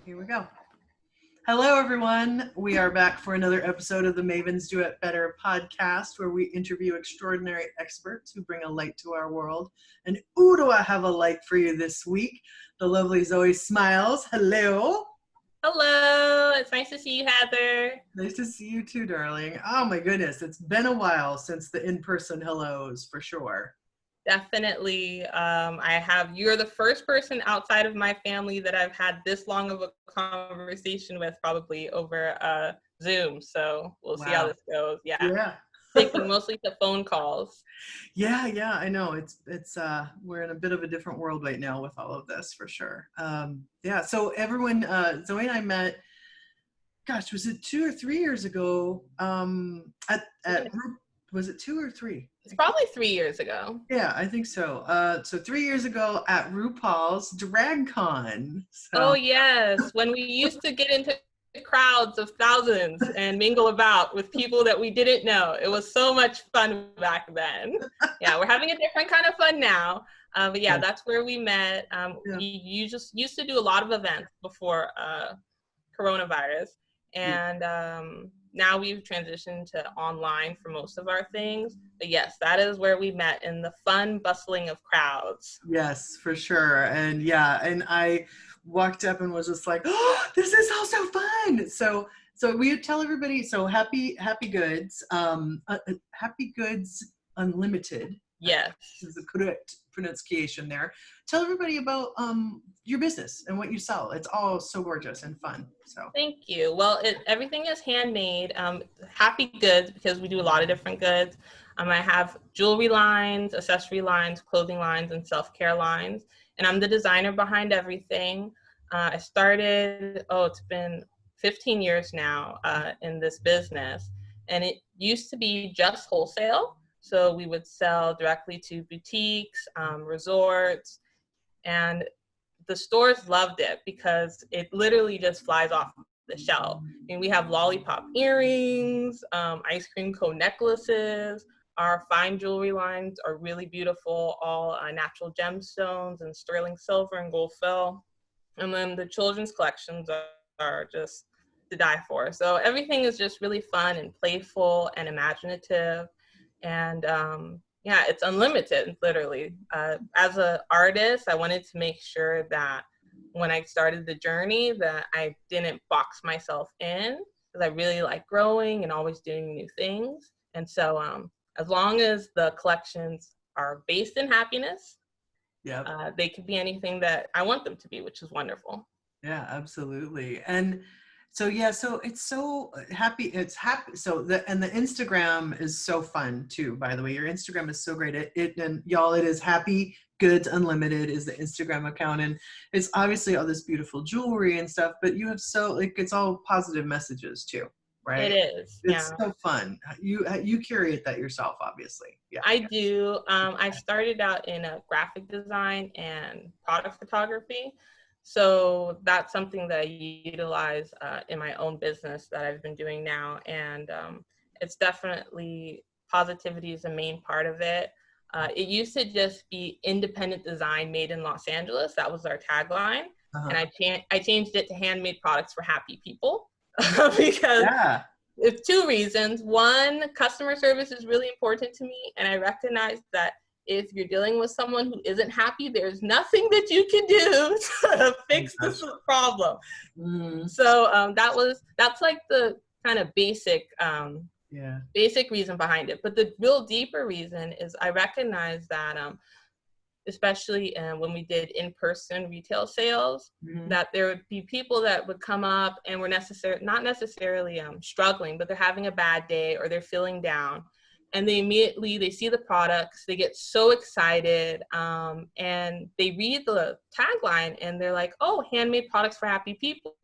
Here we go. Hello, everyone. We are back for another episode of the Mavens Do It Better podcast, where we interview extraordinary experts who bring a light to our world. And ooh, do I have a light for you this week? The lovely Zoe Smiles. Hello. Hello. It's nice to see you, Heather. Nice to see you too, darling. Oh my goodness, it's been a while since the in-person hellos, for sure. Definitely. You're the first person outside of my family that I've had this long of a conversation with, probably over Zoom. So we'll see how this goes. Yeah. Taking mostly to phone calls. Yeah, I know. It's we're in a bit of a different world right now with all of this, for sure. So everyone, Zoe and I met, gosh, was it 2 or 3 years ago? Was it 2 or 3? It's probably 3 years ago. Yeah, I think so. So 3 years ago at RuPaul's DragCon. So. Oh yes, when we used to get into crowds of thousands and mingle about with people that we didn't know. It was so much fun back then. Yeah, we're having a different kind of fun now. But yeah, that's where we met. You just used to do a lot of events before coronavirus. And now we've transitioned to online for most of our things. But yes, that is where we met, in the fun bustling of crowds. Yes, for sure. And yeah, and I walked up and was just like, oh, this is all so fun. So we tell everybody, so happy goods, happy goods unlimited. Yes. Is the correct pronunciation there. Tell everybody about your business and what you sell. It's all so gorgeous and fun. So thank you. Well, everything is handmade. Happy goods, because we do a lot of different goods. I have jewelry lines, accessory lines, clothing lines, and self-care lines. And I'm the designer behind everything. I started, it's been 15 years now in this business. And it used to be just wholesale. So we would sell directly to boutiques, resorts, and the stores loved it because it literally just flies off the shelf. I mean, we have lollipop earrings, ice cream cone necklaces. Our fine jewelry lines are really beautiful, all natural gemstones and sterling silver and gold fill. And then the children's collections are just to die for. So everything is just really fun and playful and imaginative. And it's unlimited, literally. As an artist, I wanted to make sure that when I started the journey that I didn't box myself in, because I really like growing and always doing new things. And so as long as the collections are based in happiness, they could be anything that I want them to be, which is wonderful. Yeah, absolutely. And so it's so happy. It's happy. So the Instagram is so fun too. By the way, your Instagram is so great. And y'all, it is Happy Goods Unlimited is the Instagram account, and it's obviously all this beautiful jewelry and stuff. But you have it's all positive messages too, right? It is. It's so fun. You curate that yourself, obviously. Yeah, I do. I started out in graphic design and product photography. So that's something that I utilize in my own business that I've been doing now. And it's definitely, positivity is a main part of it. It used to just be independent design made in Los Angeles. That was our tagline. And I changed it to handmade products for happy people because it's 2 reasons. One, customer service is really important to me. And I recognize that if you're dealing with someone who isn't happy, there's nothing that you can do to fix this problem. So that's like the kind of basic reason behind it. But the real deeper reason is I recognize that, especially when we did in-person retail sales, that there would be people that would come up and were not necessarily struggling, but they're having a bad day or they're feeling down. And they see the products, they get so excited, and they read the tagline and they're like, oh, handmade products for happy people.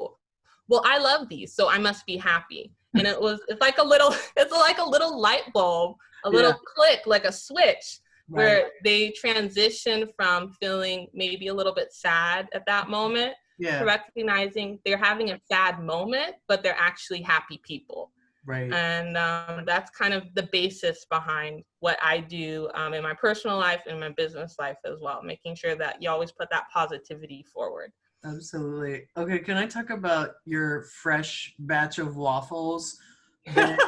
Well, I love these, so I must be happy. And it's like a little light bulb, a little click, like a switch, where they transition from feeling maybe a little bit sad at that moment to recognizing they're having a sad moment, but they're actually happy people. Right. And that's kind of the basis behind what I do in my personal life and my business life as well, making sure that you always put that positivity forward. Absolutely. Okay, can I talk about your fresh batch of waffles then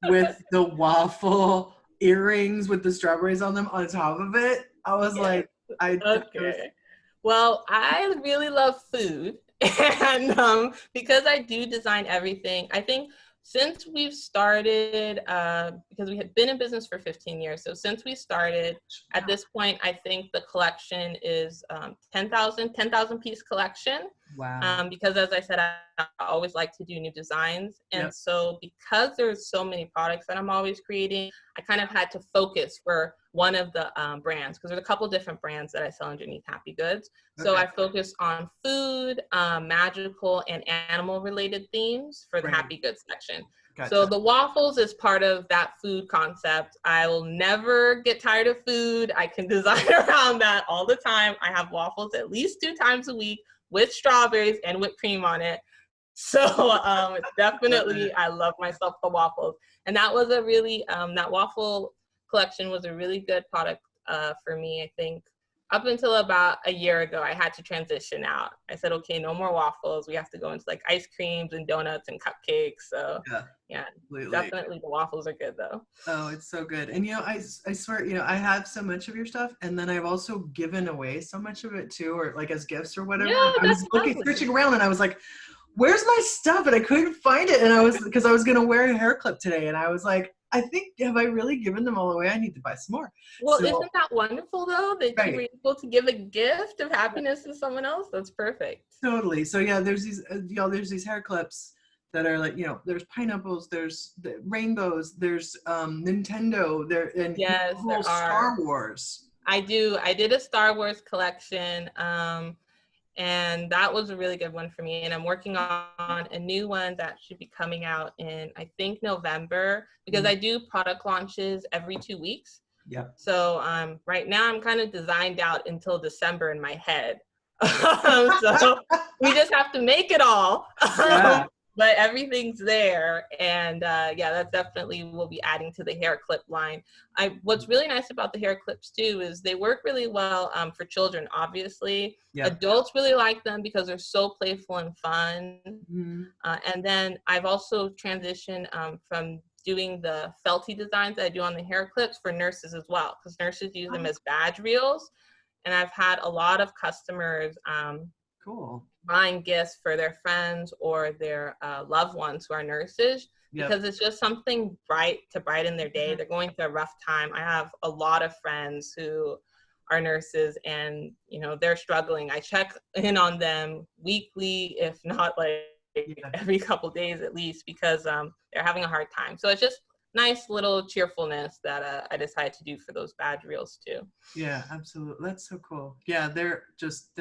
with the waffle earrings with the strawberries on them on top of it? I was Yes. like, it was, Okay. Well, I really love food. And because I do design everything, I think since we've started, because we had been in business for 15 years, so since we started, at this point, I think the collection is 10,000 piece collection. wow. Because as I said, I always like to do new designs. And Yep. so because there's so many products that I'm always creating, I kind of had to focus for one of the brands, because there's a couple different brands that I sell underneath Happy Goods. So Okay. I focus on food, magical, and animal related themes for the Right. Happy Goods section. So Gotcha. the waffles is part of that food concept. I will never get tired of food. I can design around that all the time. I have waffles at least 2 times a week with strawberries and whipped cream on it. So Love it. definitely, I love myself the waffles. And that was a really, that waffle collection was a really good product for me, I think. Up until about a year ago, I had to transition out. I said, okay, no more waffles. We have to go into like ice creams and donuts and cupcakes. So Yeah, yeah, completely. definitely the waffles are good though. Oh, it's so good. And I swear, I have so much of your stuff, and then I've also given away so much of it too, or like as gifts or whatever. Yeah, I that's was looking, lovely. searching around, and I was like, "Where's my stuff?" And I couldn't find it. And because I was gonna wear a hair clip today, and I was like, "I think have I really given them all away? I need to buy some more." Well, So isn't that wonderful though, that you right, were able to give a gift of happiness to someone else? That's perfect. totally. So yeah, there's these there's these hair clips that are like there's pineapples, there's the rainbows, there's Nintendo, there and Yes, the whole there are. Star Wars. I do. I did a Star Wars collection, and that was a really good one for me. And I'm working on a new one that should be coming out in, I think, November, because I do product launches every 2 weeks. Yeah. So right now I'm kind of designed out until December in my head. So we just have to make it all. Yeah. But everything's there. And yeah, that definitely will be adding to the hair clip line. What's really nice about the hair clips too is they work really well for children, obviously. Yeah. Adults really like them because they're so playful and fun. Mhm. And then I've also transitioned from doing the felty designs that I do on the hair clips for nurses as well, because nurses use them as badge reels. And I've had a lot of customers Cool. buying gifts for their friends or their loved ones who are nurses, Yep. because it's just something bright to brighten their day. They're going through a rough time. I have a lot of friends who are nurses, and they're struggling. I check in on them weekly, if not like Yeah. every couple days at least, because they're having a hard time. So it's just nice little cheerfulness that I decided to do for those badge reels too. Yeah, absolutely. That's so cool. Yeah, they're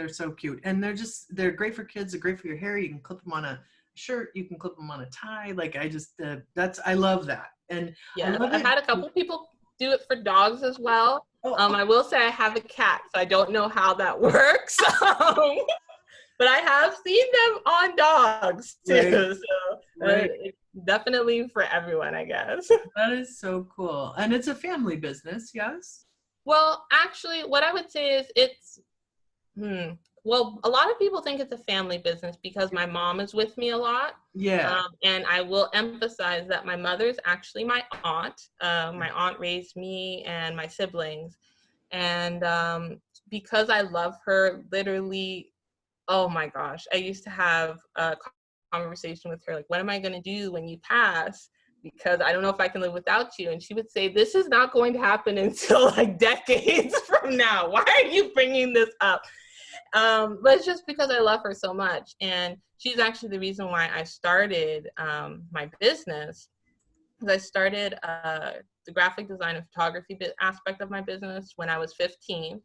so cute. And they're great for kids, they're great for your hair. You can clip them on a shirt, you can clip them on a tie. Like I love that. And I Yes, love I've it. had a couple people do it for dogs as well. Oh, I will say I have a cat, so I don't know how that works. But I have seen them on dogs right, too. So right. it's definitely for everyone, I guess. That is so cool. And it's a family business, yes? Well, actually, what I would say is well, a lot of people think it's a family business because my mom is with me a lot. Yeah. And I will emphasize that my mother is actually my aunt. My aunt raised me and my siblings. And because I love her, literally, oh my gosh, I used to have a conversation with her, like, what am I going to do when you pass? Because I don't know if I can live without you. And she would say, this is not going to happen until like decades from now. Why are you bringing this up? But it's just because I love her so much. And she's actually the reason why I started my business. I started the graphic design and photography aspect of my business when I was 15.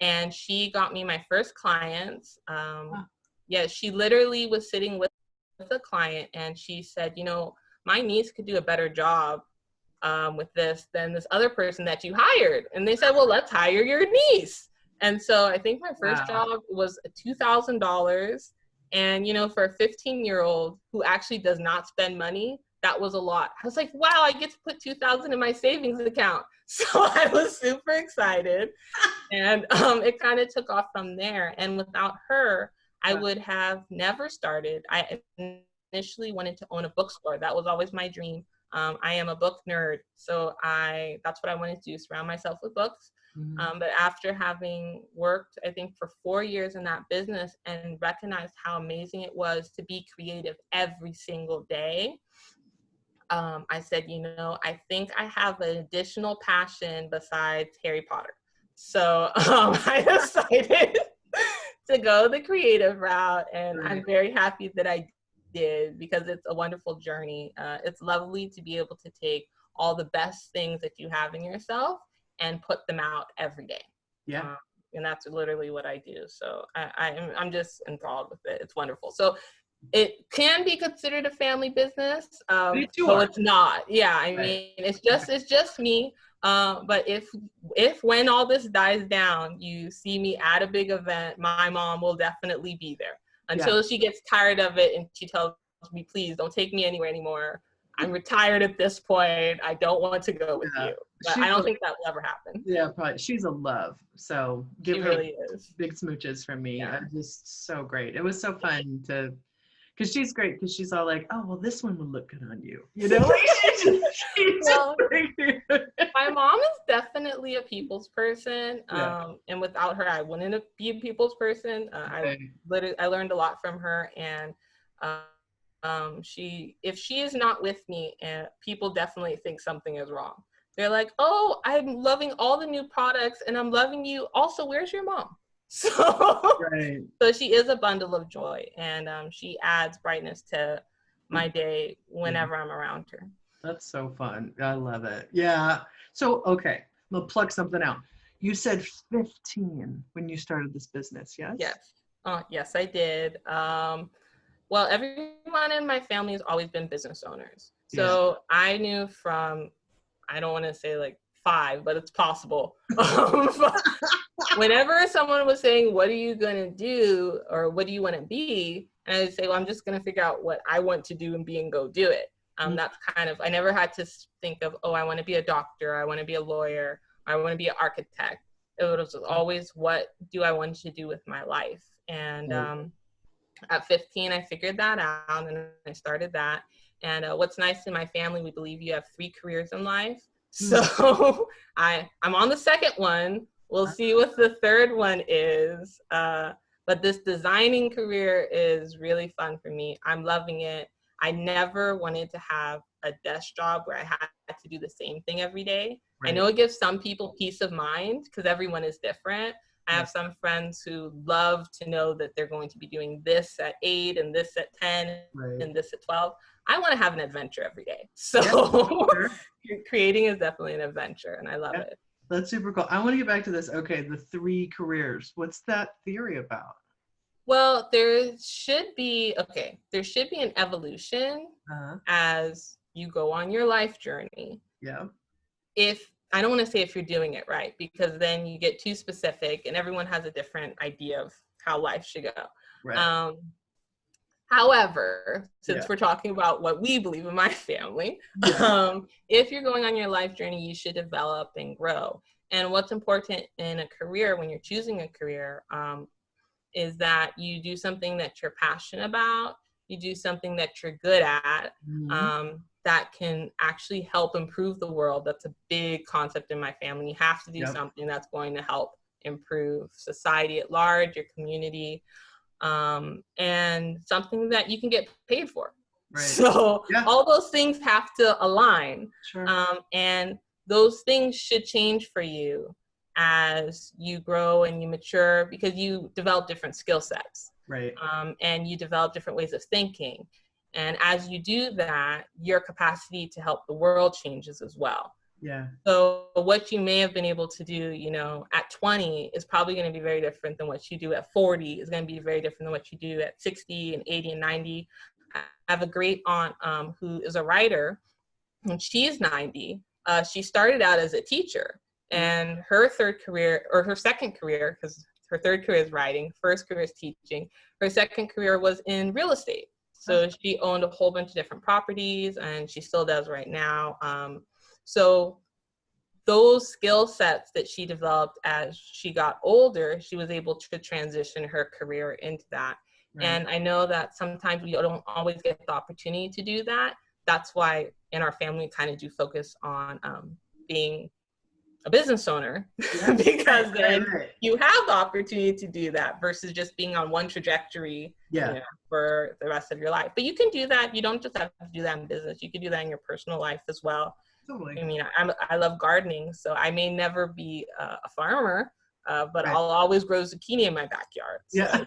And she got me my first clients. Yeah, she literally was sitting with a client and she said, my niece could do a better job with this than this other person that you hired. And they said, well, let's hire your niece. And so I think my first Wow. job was $2,000. And, for a 15-year-old who actually does not spend money, that was a lot. I was like, wow, I get to put 2,000 in my savings account. So I was super excited. And it kind of took off from there. And without her, I would have never started. I initially wanted to own a bookstore. That was always my dream. I am a book nerd, so that's what I wanted to do, surround myself with books. But after having worked, I think, for 4 years in that business and recognized how amazing it was to be creative every single day, I said, I think I have an additional passion besides Harry Potter. So I decided to go the creative route, and Right. I'm very happy that I did, because it's a wonderful journey. It's lovely to be able to take all the best things that you have in yourself and put them out every day. Yeah. And that's literally what I do. So I'm just enthralled with it. It's wonderful. So it can be considered a family business, though it's not. Yeah, I mean, it's just me. But if when all this dies down, you see me at a big event, my mom will definitely be there until she gets tired of it and she tells me, please don't take me anywhere anymore. I'm retired at this point. I don't want to go with you. But I don't think that will ever happen. Yeah, probably. She's a love. So give her really is. big smooches from me. Yeah. Just so great. It was so fun to, because she's great, because she's all like, oh, well, this one would look good on you. You know? My mom is definitely a people's person. And without her, I wouldn't be a people's person. I learned a lot from her. And if she is not with me, and people definitely think something is wrong. They're like, oh, I'm loving all the new products and I'm loving you. Also, where's your mom? So she is a bundle of joy, and she adds brightness to my day whenever I'm around her. That's so fun. I love it. Yeah. So, okay, I'm gonna plug something out. You said 15 when you started this business, yes? Yes. Yes, I did. Well, everyone in my family has always been business owners. So I knew from, I don't want to say like 5, but it's possible. Whenever someone was saying, what are you going to do? Or what do you want to be? And I would say, well, I'm just going to figure out what I want to do and be and go do it. That's kind of, I never had to think of, oh, I want to be a doctor. I want to be a lawyer. I want to be an architect. It was always, what do I want to do with my life? And at 15, I figured that out and I started that. And what's nice in my family, we believe you have 3 careers in life. So I'm on the second one. We'll see what the third one is. But this designing career is really fun for me. I'm loving it. I never wanted to have a desk job where I had to do the same thing every day. I know it gives some people peace of mind because everyone is different. I have some friends who love to know that they're going to be doing this at 8 and this at 10 and this at 12. I want to have an adventure every day. So creating is definitely an adventure, and I love it. That's super cool. I want to get back to this. Okay, the 3 careers. What's that theory about? Well, there should be an evolution as you go on your life journey. Yeah. I don't want to say if you're doing it right, because then you get too specific and everyone has a different idea of how life should go. However, since we're talking about what we believe in my family, if you're going on your life journey, you should develop and grow. And what's important in a career, when you're choosing a career, is that you do something that you're passionate about, you do something that you're good at, that can actually help improve the world. That's a big concept in my family. You have to do something that's going to help improve society at large, your community, and something that you can get paid for. So all those things have to align. And those things should change for you as you grow and you mature, because you develop different skill sets. And you develop different ways of thinking. And as you do that, your capacity to help the world changes as well. So what you may have been able to do, at 20 is probably going to be very different than what you do at 40, is going to be very different than what you do at 60 and 80 and 90. I have a great aunt who is a writer, and she's 90. She started out as a teacher, and her second career, because her third career is writing, first career is teaching, her second career was in real estate. So she owned a whole bunch of different properties, and she still does right now. So those skill sets that she developed as she got older, she was able to transition her career into that. And I know that sometimes we don't always get the opportunity to do that. That's why in our family, we kind of do focus on being a business owner, because then you have the opportunity to do that versus just being on one trajectory, you know, for the rest of your life. But you can do that. You don't just have to do that in business. You can do that in your personal life as well. Totally. I mean, I love gardening, so I may never be a farmer, but I'll always grow zucchini in my backyard. So. Yeah.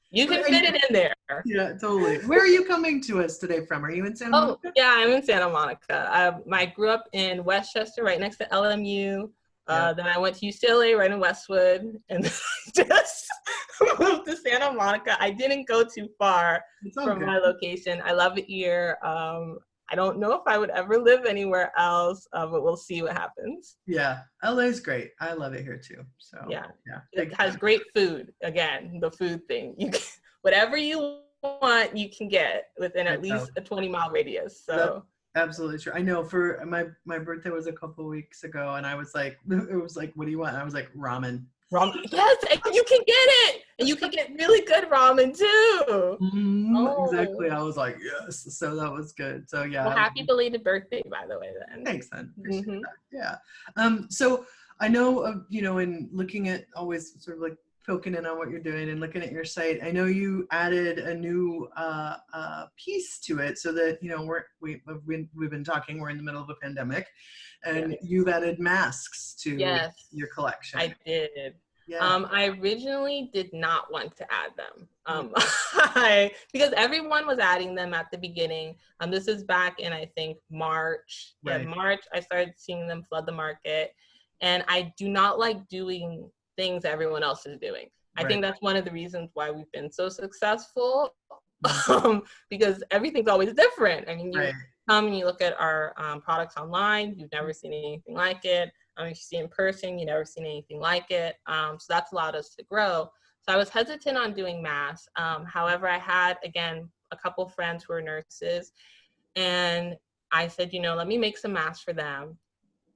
You can fit it in there. Yeah, totally. Where are you coming to us today from? Are you in Santa Monica? Oh, yeah, I'm in Santa Monica. I grew up in Westchester, right next to LMU. Then I went to UCLA, right in Westwood, and just moved to Santa Monica. I didn't go too far from my location. I love it here. I don't know if I would ever live anywhere else, but we'll see what happens. Yeah, LA's great. I love it here too. So yeah. It has great food. Again, the food thing. You can, whatever you want, you can get within at least a 20-mile radius. So that's absolutely true. I know. For my birthday was a couple of weeks ago, and I was like, it was like, what do you want? And I was like, ramen. Ramen. Yes, and you can get it, and you can get really good ramen too. Exactly. I was like, yes. So that was good. So yeah. Well, happy belated birthday, by the way. Then. Thanks, then. Appreciate that. Yeah. So I know, you know, in looking at always sort of like poking in on what you're doing and looking at your site, I know you added a new piece to it, so that, you know, we've been talking. We're in the middle of a pandemic. And you've added masks to your collection. I did. Yeah. I originally did not want to add them because everyone was adding them at the beginning. This is back in, I think, March. Yeah, March, I started seeing them flood the market. And I do not like doing things everyone else is doing. I think that's one of the reasons why we've been so successful, because everything's always different. I mean, you come and you look at our products online, you've never seen anything like it. If you see in person, you've never seen anything like it. So that's allowed us to grow. So I was hesitant on doing masks. However, I had, again, a couple friends who are nurses, and I said, you know, let me make some masks for them.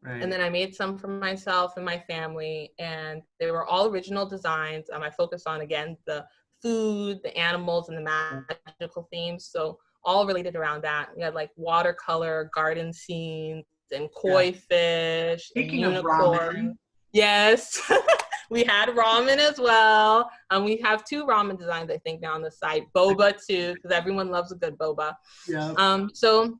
And then I made some for myself and my family, and they were all original designs. I focused on, again, the food, the animals, and the magical themes. So all related around that. We had like watercolor, garden scenes, and koi fish, and unicorn. Yes, we had ramen as well. We have 2 ramen designs, I think, now on the site. Boba too, because everyone loves a good boba. Yeah. So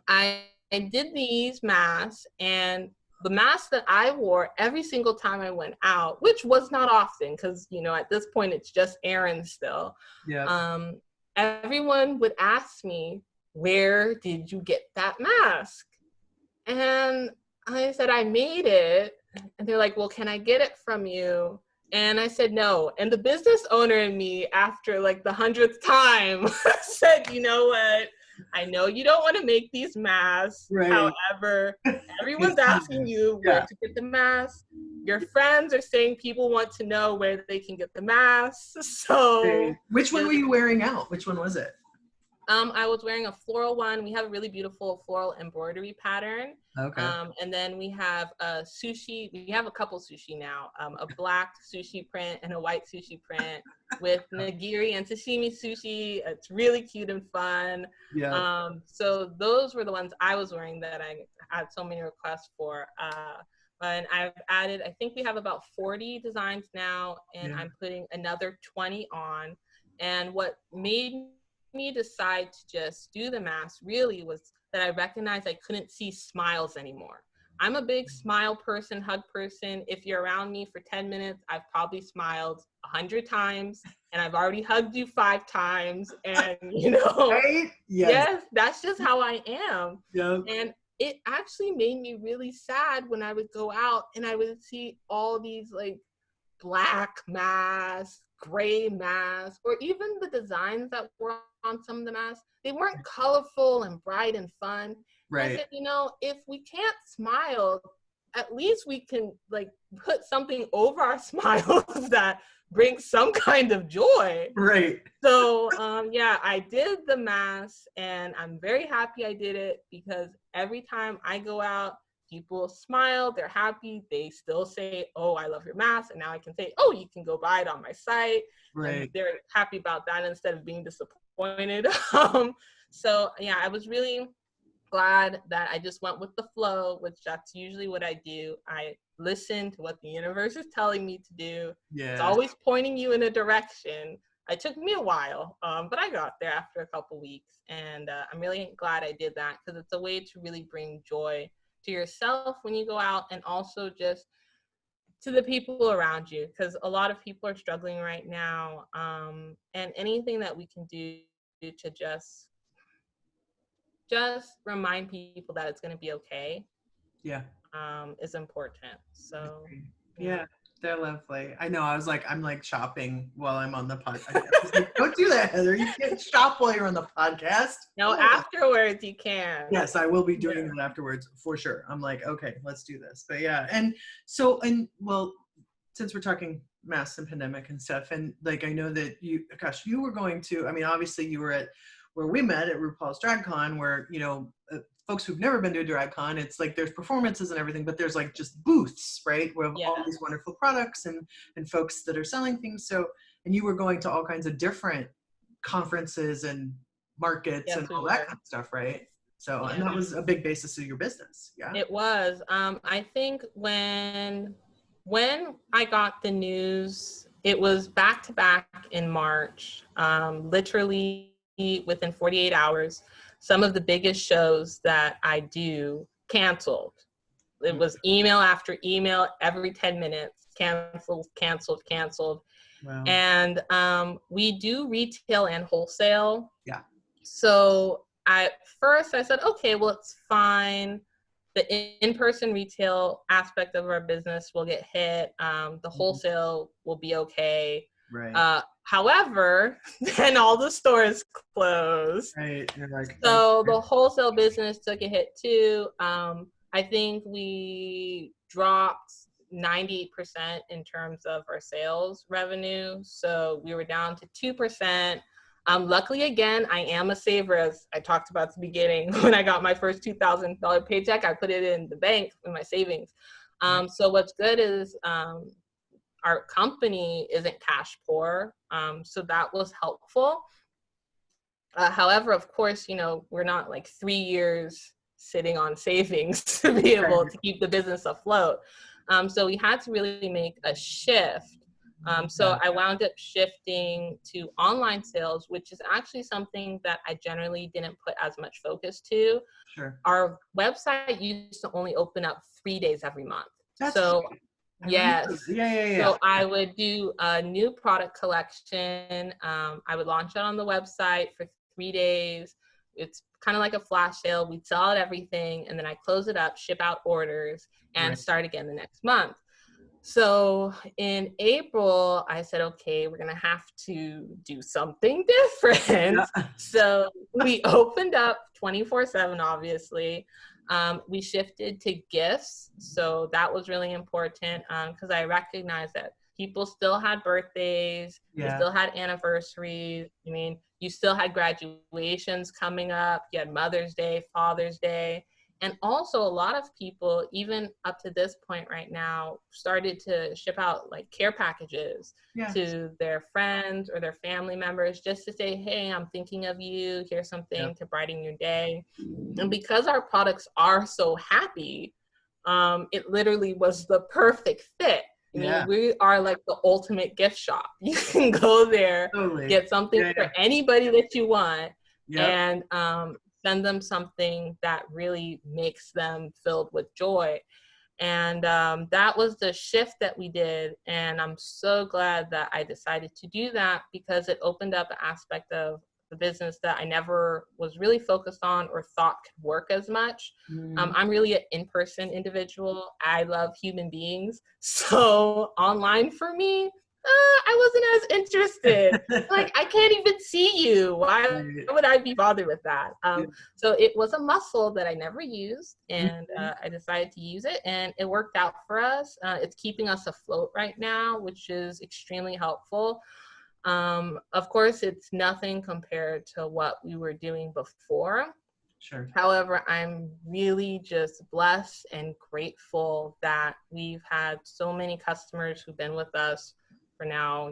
I did these masks, and the mask that I wore every single time I went out, which was not often, because, you know, at this point it's just errands still. Yeah. Everyone would ask me, where did you get that mask? And I said, I made it. And they're like, well, can I get it from you? And I said, no. And the business owner in me, after like the 100th time, said, you know what? I know you don't want to make these masks. However, everyone's asking you where to get the masks. Your friends are saying people want to know where they can get the masks. So which one were you wearing out? Which one was it? I was wearing a floral one. We have a really beautiful floral embroidery pattern. Okay. And then we have a sushi. We have a couple sushi now. A black sushi print and a white sushi print with nigiri and sashimi sushi. It's really cute and fun. Yeah. So those were the ones I was wearing that I had so many requests for. And I've added, I think we have about 40 designs now, and I'm putting another 20 on. And what made me decide to just do the mask really was that I recognized I couldn't see smiles anymore. I'm a big smile person, hug person. If you're around me for 10 minutes, I've probably smiled 100 times, and I've already hugged you 5 times. And, you know, yes, that's just how I am. Yep. And it actually made me really sad when I would go out and I would see all these like black masks, gray masks, or even the designs that were on some of the masks. They weren't colorful and bright and fun. I said, you know, if we can't smile, at least we can like put something over our smiles that brings some kind of joy. So yeah, I did the mask, and I'm very happy I did it, because every time I go out, people smile, they're happy, they still say, oh, I love your mask. And now I can say, oh, you can go buy it on my site. Right. And they're happy about that instead of being disappointed. So yeah, I was really glad that I just went with the flow, which that's usually what I do. I listen to what the universe is telling me to do. It's Yes. always pointing you in a direction. It took me a while, but I got there after a couple weeks. And I'm really glad I did that, because it's a way to really bring joy to yourself when you go out, and also just to the people around you, because a lot of people are struggling right now. And anything that we can do to just remind people that it's going to be okay, Yeah. is important. So Yeah, they're lovely. I know. I'm like shopping while I'm on the podcast. I was like, don't do that, Heather. You can't shop while you're on the podcast. no, Oh. afterwards you can. Yes, I will be doing that afterwards for sure. I'm like, okay, let's do this. But yeah, and so, and well, since we're talking masks and pandemic and stuff, and like, I know that you were going to, I mean, obviously you were at where we met at RuPaul's Drag Con, where, folks who've never been to a drag con, it's like there's performances and everything, but there's like just booths, right? With all these wonderful products and folks that are selling things. So, and you were going to all kinds of different conferences and markets and all that kind of stuff, right? So, and that was a big basis of your business. Yeah. It was. I think when I got the news, it was back to back in March, literally within 48 hours. Some of the biggest shows that I do canceled. It was email after email every 10 minutes, canceled. Wow. And we do retail and wholesale. Yeah. So first I said, okay, well, it's fine. The in-person retail aspect of our business will get hit. The wholesale will be okay. Right. However, then all the stores closed. Right. You're like, so okay. The wholesale business took a hit too. I think we dropped 98% in terms of our sales revenue. So we were down to 2%. Luckily, again, I am a saver, as I talked about at the beginning. When I got my first $2,000 paycheck, I put it in the bank in my savings. So what's good is our company isn't cash poor. So that was helpful. However, of course, we're not like 3 years sitting on savings to be able to keep the business afloat. So we had to really make a shift. So I wound up shifting to online sales, which is actually something that I generally didn't put as much focus to. Sure. Our website used to only open up 3 days every month. That's so yes. Yeah. So I would do a new product collection. I would launch it on the website for 3 days. It's kind of like a flash sale. We'd sell out everything, and then I close it up, ship out orders, and start again the next month. So in April, I said, okay, we're going to have to do something different. Yeah. So we opened up 24/7, obviously. We shifted to gifts. So that was really important because I recognized that people still had birthdays. They still had anniversaries. I mean, you still had graduations coming up. You had Mother's Day, Father's Day. And also a lot of people, even up to this point right now, started to ship out like care packages to their friends or their family members just to say, hey, I'm thinking of you. Here's something to brighten your day. And because our products are so happy, it literally was the perfect fit. I mean, we are like the ultimate gift shop. You can go there, get something for anybody that you want, and send them something that really makes them filled with joy. And that was the shift that we did. And I'm so glad that I decided to do that because it opened up an aspect of the business that I never was really focused on or thought could work as much. I'm really an in-person individual. I love human beings. So online for me, I wasn't as interested. Like, I can't even see you. Why would I be bothered with that? So it was a muscle that I never used, and I decided to use it, and it worked out for us. It's keeping us afloat right now, which is extremely helpful. Of course, it's nothing compared to what we were doing before. Sure. However, I'm really just blessed and grateful that we've had so many customers who've been with us for now,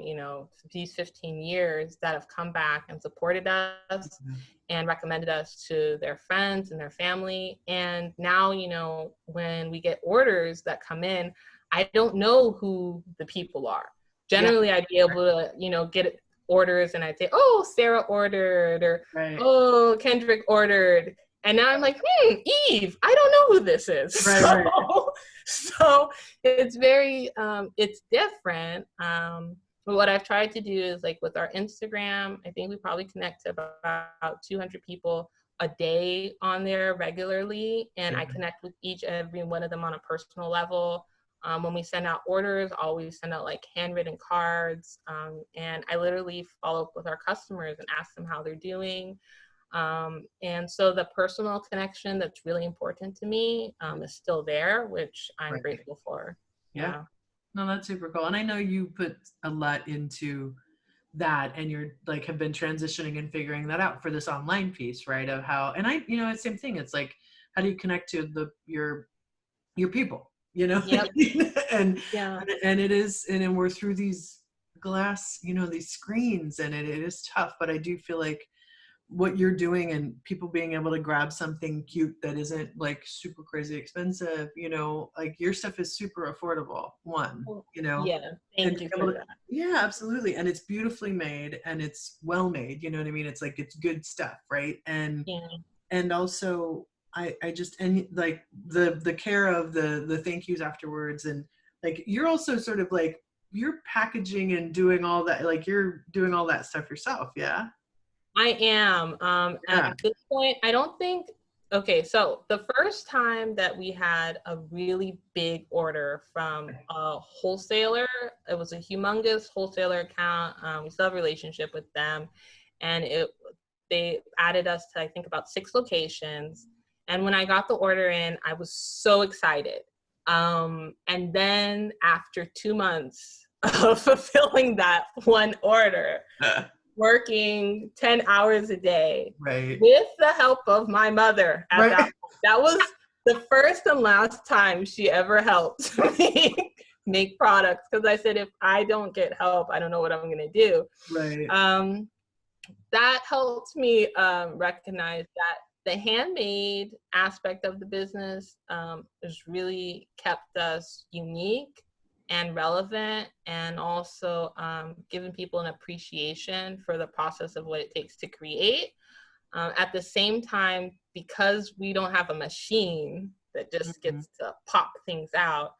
these 15 years that have come back and supported us and recommended us to their friends and their family. And now, when we get orders that come in, I don't know who the people are. Generally, I'd be able to, get orders and I'd say, oh, Sarah ordered, or oh, Kendrick ordered. And now I'm like, Eve, I don't know who this is. So it's very, it's different. But what I've tried to do is, like, with our Instagram, I think we probably connect to about 200 people a day on there regularly. And I connect with each and every one of them on a personal level. When we send out orders, I always send out like handwritten cards. And I literally follow up with our customers and ask them how they're doing. And so the personal connection that's really important to me is still there, which I'm grateful for. Yeah. No, that's super cool. And I know you put a lot into that, and you're like have been transitioning and figuring that out for this online piece, right? Of how, and I, it's the same thing. It's like, how do you connect to your people, Yep. and it is, and then we're through these glass, these screens, and it is tough, but I do feel like what you're doing and people being able to grab something cute that isn't like super crazy expensive, like your stuff is super affordable. Thank you for that. Yeah, absolutely. And it's beautifully made and it's well made, you know what I mean? It's like, it's good stuff, right? And also I just, and like the care of the thank yous afterwards, and like you're also sort of like you're packaging and doing all that, like you're doing all that stuff yourself. Yeah. I am. At this point, I don't think, okay, so the first time that we had a really big order from a wholesaler, it was a humongous wholesaler account. We still have a relationship with them. And they added us to, I think, about 6 locations. And when I got the order in, I was so excited. And then after 2 months of fulfilling that one order, working 10 hours a day with the help of my mother at that point. That was the first and last time she ever helped me make products, because I said, if I don't get help, I don't know what I'm going to do. That helped me recognize that the handmade aspect of the business has really kept us unique and relevant, and also giving people an appreciation for the process of what it takes to create. At the same time, because we don't have a machine that just gets to pop things out,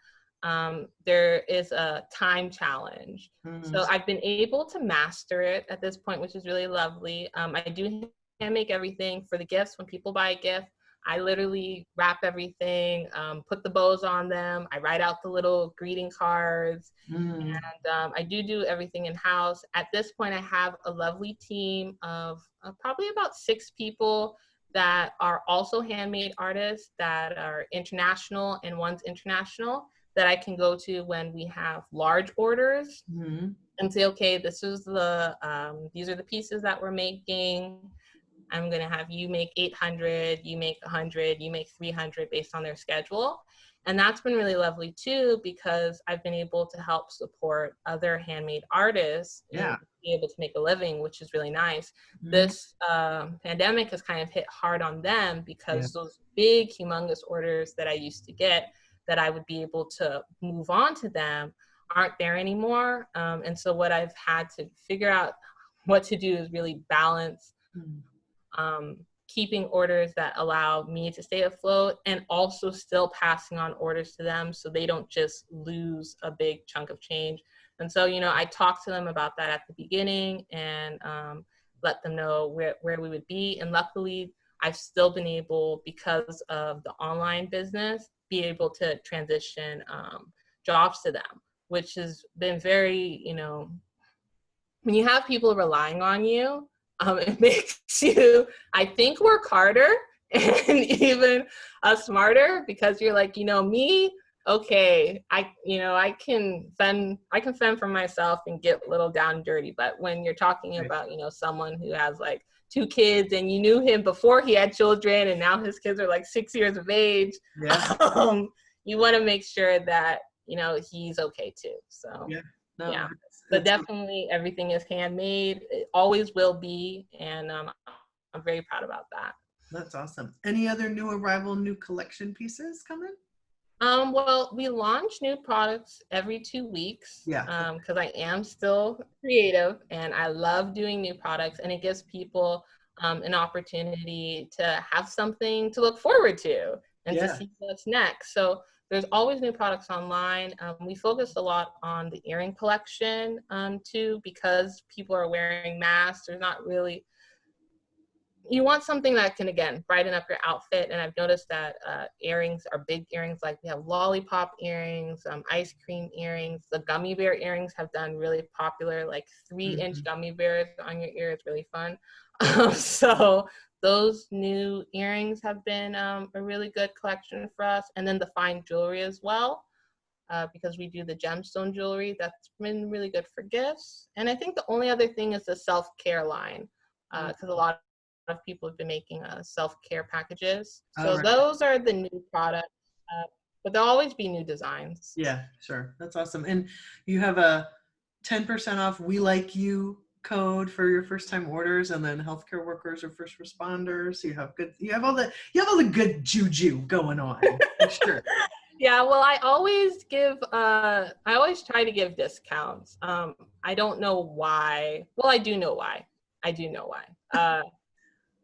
there is a time challenge. So I've been able to master it at this point, which is really lovely. I do hand make everything for the gifts. When people buy a gift, I literally wrap everything, put the bows on them. I write out the little greeting cards, and I do everything in-house. At this point, I have a lovely team of probably about 6 people that are also handmade artists that are international, and one's international, that I can go to when we have large orders and say, okay, this is these are the pieces that we're making. I'm going to have you make 800, you make 100, you make 300 based on their schedule. And that's been really lovely too, because I've been able to help support other handmade artists and be able to make a living, which is really nice. This pandemic has kind of hit hard on them, because those big, humongous orders that I used to get that I would be able to move on to them aren't there anymore. And so what I've had to figure out what to do is really balance keeping orders that allow me to stay afloat, and also still passing on orders to them so they don't just lose a big chunk of change. And so, I talked to them about that at the beginning, and let them know where we would be. And luckily, I've still been able, because of the online business, be able to transition jobs to them, which has been very, when you have people relying on you, it makes you, I think, work harder and even smarter, because you're like, me, okay, I can fend for myself and get a little down and dirty. But when you're talking Right. about, someone who has like two kids and you knew him before he had children and now his kids are like 6 years of age, Yeah. um, you want to make sure that, he's okay too. So, Yeah. No, yeah. But it's definitely everything is handmade. It always will be. And I'm very proud about that. that's awesome. Any other new arrival, new collection pieces coming? Well, we launch new products every 2 weeks Yeah. because I am still creative and I love doing new products, and it gives people an opportunity to have something to look forward to and to Yeah. see what's next. So there's always new products online. We focus a lot on the earring collection too, because people are wearing masks. There's not really, you want something that can, again, brighten up your outfit. And I've noticed that earrings are big earrings. Like we have lollipop earrings, ice cream earrings. The gummy bear earrings have done really popular, like 3-inch Mhm. gummy bears on your ear. It's really fun. So those new earrings have been a really good collection for us. And then the fine jewelry as well, because we do the gemstone jewelry. That's been really good for gifts. And I think the only other thing is the self-care line, because a lot of people have been making self-care packages. All So right. those are the new products, but there'll always be new designs. Yeah, sure. That's awesome. And you have a 10% off We Like You code for your first time orders, and then healthcare workers or first responders. You have all the good juju going on. For sure. Yeah, well, I always try to give discounts. I don't know why. Well, I do know why. I do know why.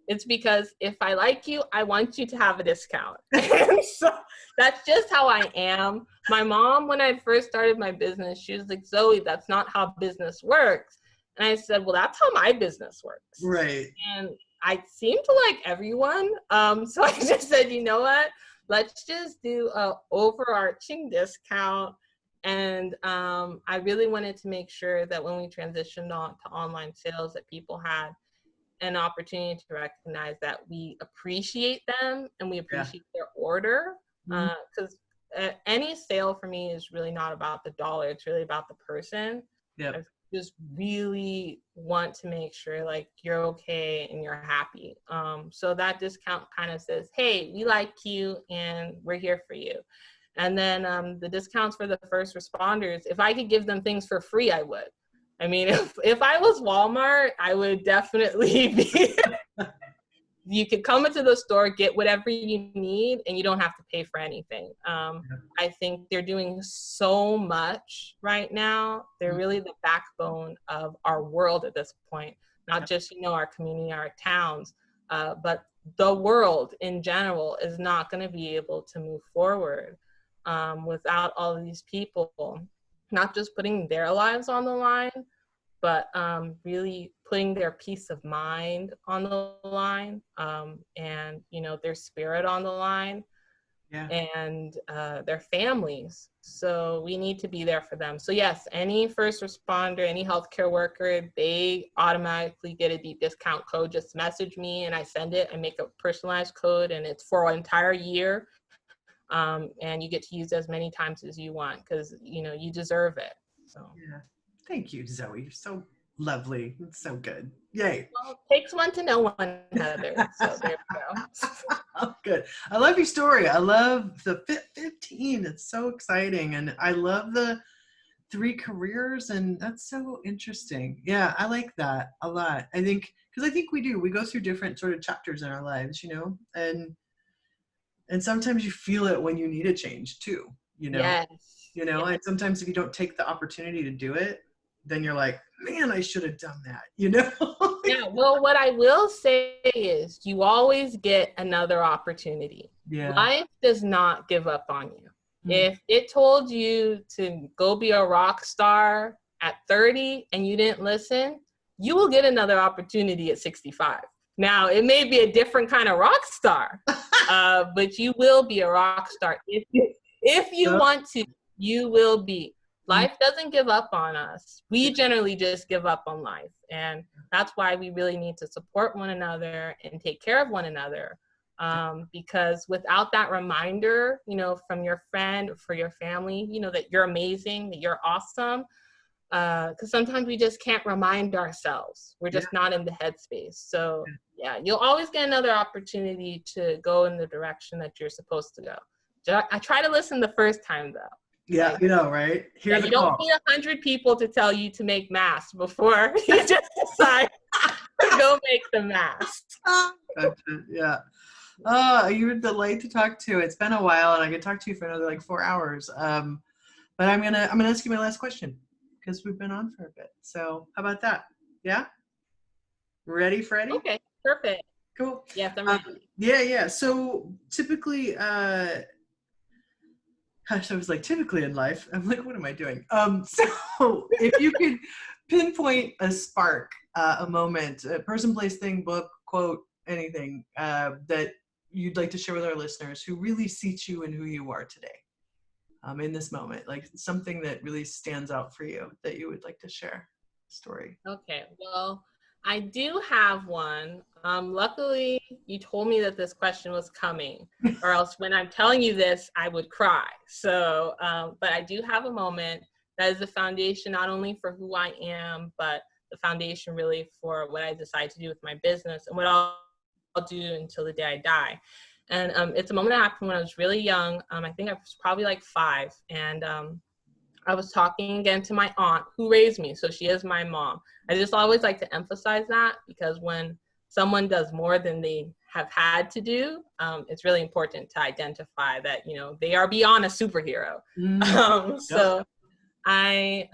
It's because if I like you, I want you to have a discount. And so that's just how I am. My mom, when I first started my business, she was like, Zoe, that's not how business works. And I said, well, that's how my business works. Right. And I seem to like everyone. So I just said, you know what? Let's just do a overarching discount. And I really wanted to make sure that when we transitioned on to online sales, that people had an opportunity to recognize that we appreciate them and we Yeah. appreciate their order. Mhm. Because any sale for me is really not about the dollar, it's really about the person. I Yep. just really want to make sure like you're okay and you're happy. So that discount kind of says, hey, we like you and we're here for you. And then the discounts for the first responders, if I could give them things for free, I would. I mean, if I was Walmart, I would definitely be. You could come into the store, get whatever you need, and you don't have to pay for anything. I think they're doing so much right now. They're really the backbone of our world at this point, not just, our community, our towns, but the world in general is not going to be able to move forward without all of these people, not just putting their lives on the line, but really putting their peace of mind on the line, and their spirit on the line, Yeah. and their families. So we need to be there for them. So yes, any first responder, any healthcare worker, they automatically get a deep discount code. Just message me and I send it. I make a personalized code and it's for an entire year. And you get to use as many times as you want because you deserve it. So Yeah. Thank you, Zoe. You're so lovely. It's so good. Yay. well, it takes one to know one, Heather. So there we go. Oh, good. I love your story. I love the Fit 15. It's so exciting. And I love the 3 careers. And that's so interesting. Yeah, I like that a lot. Because I think we go through different sort of chapters in our lives, and sometimes you feel it when you need a change too, Yes. and sometimes if you don't take the opportunity to do it, then you're like, man, I should have done that, Yeah. Well, what I will say is you always get another opportunity. Yeah. Life does not give up on you. Mm. If it told you to go be a rock star at 30 and you didn't listen, you will get another opportunity at 65. Now, it may be a different kind of rock star, but you will be a rock star. If you Yep. want to, you will be. Mm. Life doesn't give up on us. We generally just give up on life. And that's why we really need to support one another and take care of one another. Because without that reminder, you know, from your friend or for your family, you know, that you're amazing, that you're awesome, because sometimes we just can't remind ourselves. We're just not in the headspace. So yeah, you'll always get another opportunity to go in the direction that you're supposed to go. I try to listen the first time though. Yeah, Like, you know, right? Hear the you don't call. need 100 people to tell you to make masks before you just decide to go make the mask. Gotcha. Yeah. You're a delight to talk to. It's been a while, and I could talk to you for another like 4 hours. But I'm gonna ask you my last question because we've been on for a bit. So how about that? Yeah. Ready, Freddie? Okay, perfect. Cool. Yes, I'm ready. Yeah. So typically, gosh, I was like, typically in life, I'm like, what am I doing? So if you could pinpoint a spark, a moment, a person, place, thing, book, quote, anything that you'd like to share with our listeners who really seats you in who you are today, in this moment, like something that really stands out for you that you would like to share a story. Okay, well, I do have one. Luckily, you told me that this question was coming, or else when I'm telling you this, I would cry. So, but I do have a moment that is the foundation not only for who I am, but the foundation really for what I decide to do with my business and what I'll do until the day I die. And it's a moment that happened when I was really young. I think I was probably like 5, and I was talking again to my aunt who raised me. So she is my mom. I just always like to emphasize that because when someone does more than they have had to do, it's really important to identify that, you know, they are beyond a superhero. So I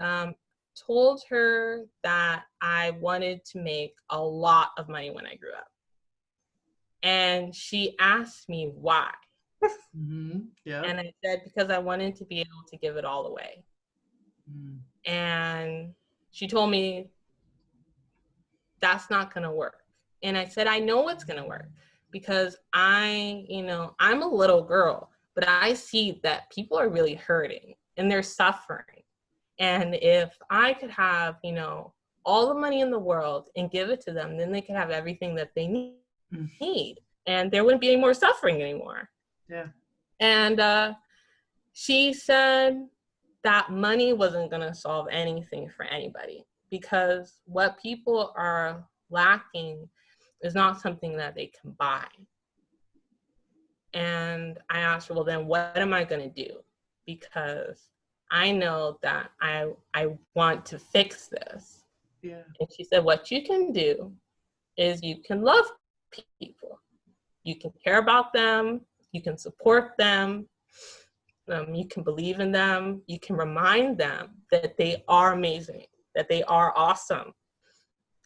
told her that I wanted to make a lot of money when I grew up. And she asked me why. Yeah. And I said, because I wanted to be able to give it all away. And she told me, that's not going to work. And I said, I know it's going to work because I'm a little girl, but I see that people are really hurting and they're suffering. And if I could have, you know, all the money in the world and give it to them, then they could have everything that they need. And there wouldn't be any more suffering anymore. Yeah. And she said that money wasn't going to solve anything for anybody because what people are lacking is not something that they can buy. And I asked her, well, then what am I going to do? Because I know that I want to fix this. Yeah. And she said, what you can do is you can love people. You can care about them. You can support them. You can believe in them. You can remind them that they are amazing, that they are awesome,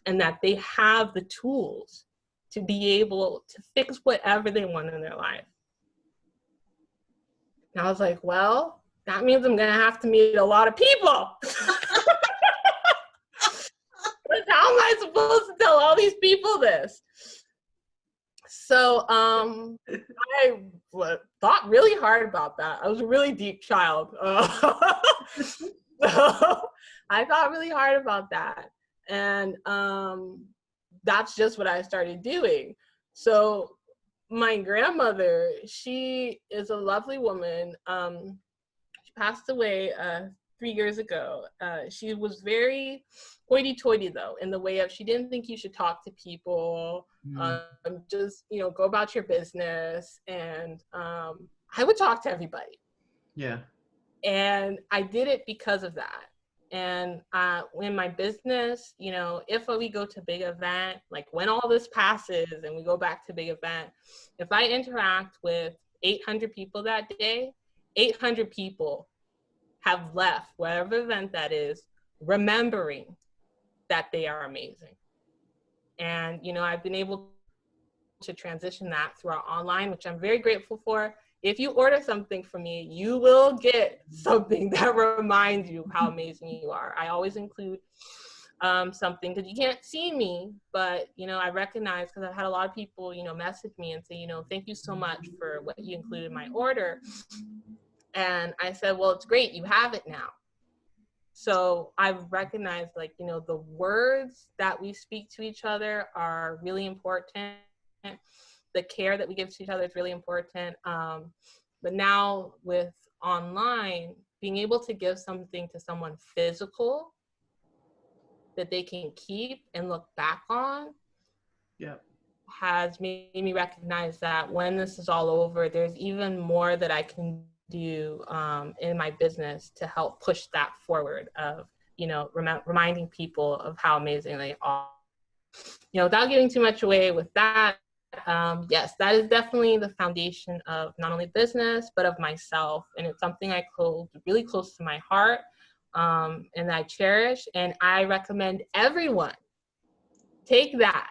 and that they have the tools to be able to fix whatever they want in their life. And I was like, well, that means I'm going to have to meet a lot of people. How am I supposed to tell all these people this? So I thought really hard about that. I was a really deep child. So I thought really hard about that. And that's just what I started doing. So my grandmother, she is a lovely woman. She passed away 3 years ago. She was very hoity-toity though, in the way of she didn't think you should talk to people. Just, you know, go about your business. And I would talk to everybody. Yeah. And I did it because of that. And in my business, you know, if we go to big event, like when all this passes and we go back to big event, if I interact with 800 people that day, 800 people have left, whatever event that is, remembering that they are amazing. And, you know, I've been able to transition that throughout online, which I'm very grateful for. If you order something from me, you will get something that reminds you how amazing you are. I always include something because you can't see me, but, you know, I recognize because I've had a lot of people, you know, message me and say, you know, thank you so much for what you included in my order. And I said, well, it's great. You have it now. So I've recognized, like, you know, the words that we speak to each other are really important. the care that we give to each other is really important. But now with online, being able to give something to someone physical that they can keep and look back on, Yeah. has made me recognize that when this is all over, there's even more that I can do in my business to help push that forward of, reminding people of how amazing they are. Without giving too much away with that, yes, that is definitely the foundation of not only business, but of myself. And it's something I hold really close to my heart, and I cherish. And I recommend everyone take that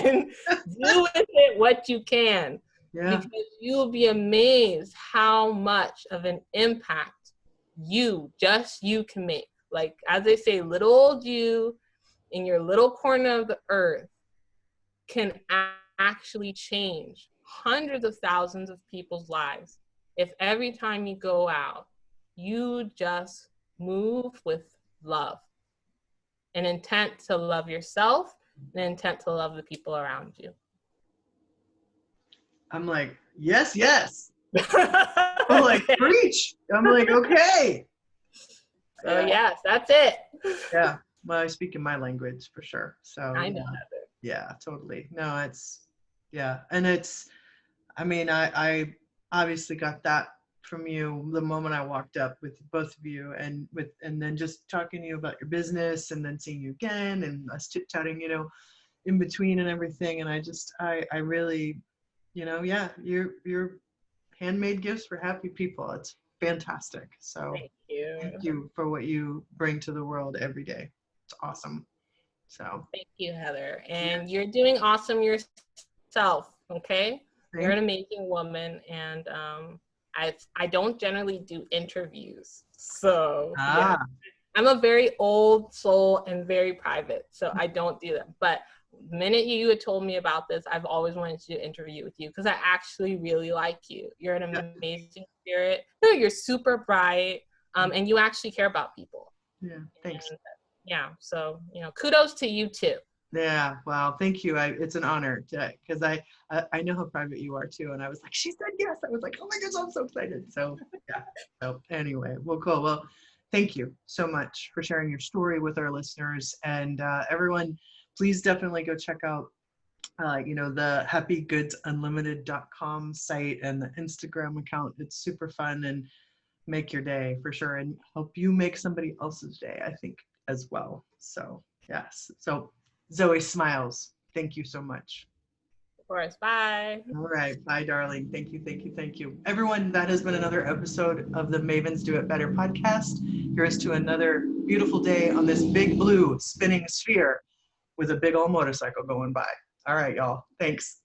and do with it what you can, Yeah. because you'll be amazed how much of an impact you can make. Like, as they say, little old you in your little corner of the earth can actually change hundreds of thousands of people's lives if every time you go out, you just move with love, an intent to love yourself, an intent to love the people around you. I'm like, yes, yes. I'm like, preach. I'm like, okay. So yes, that's it. Yeah. Well, I speak in my language for sure. So I know. yeah, totally. No, and I mean, I obviously got that from you the moment I walked up with both of you, and then just talking to you about your business, and then seeing you again, and us chit-chatting, in between and everything. And I really, yeah, you're handmade gifts for happy people. It's fantastic. So thank you for what you bring to the world every day. It's awesome. So thank you, Heather. And you're doing awesome yourself, okay? You're an amazing woman. And I don't generally do interviews. So yeah, I'm a very old soul and very private. So I don't do them. But the minute you had told me about this, I've always wanted to do an interview with you because I actually really like you. You're an amazing spirit. You're super bright, and you actually care about people. Yeah, thanks. And, yeah, so kudos to you too. Yeah, wow, thank you. It's an honor because I know how private you are too, and I was like, she said yes. I was like, oh my gosh, I'm so excited. So yeah. So anyway, well, cool. Well, thank you so much for sharing your story with our listeners, and everyone. Please definitely go check out, the happygoodsunlimited.com site and the Instagram account. It's super fun and make your day for sure, and help you make somebody else's day, I think, as well. So yes. So Zoe Smiles, thank you so much. Of course. Bye. All right. Bye, darling. Thank you. Thank you. Thank you. Everyone, that has been another episode of the Mavens Do It Better podcast. Here's to another beautiful day on this big blue spinning sphere with a big old motorcycle going by. All right, y'all. Thanks.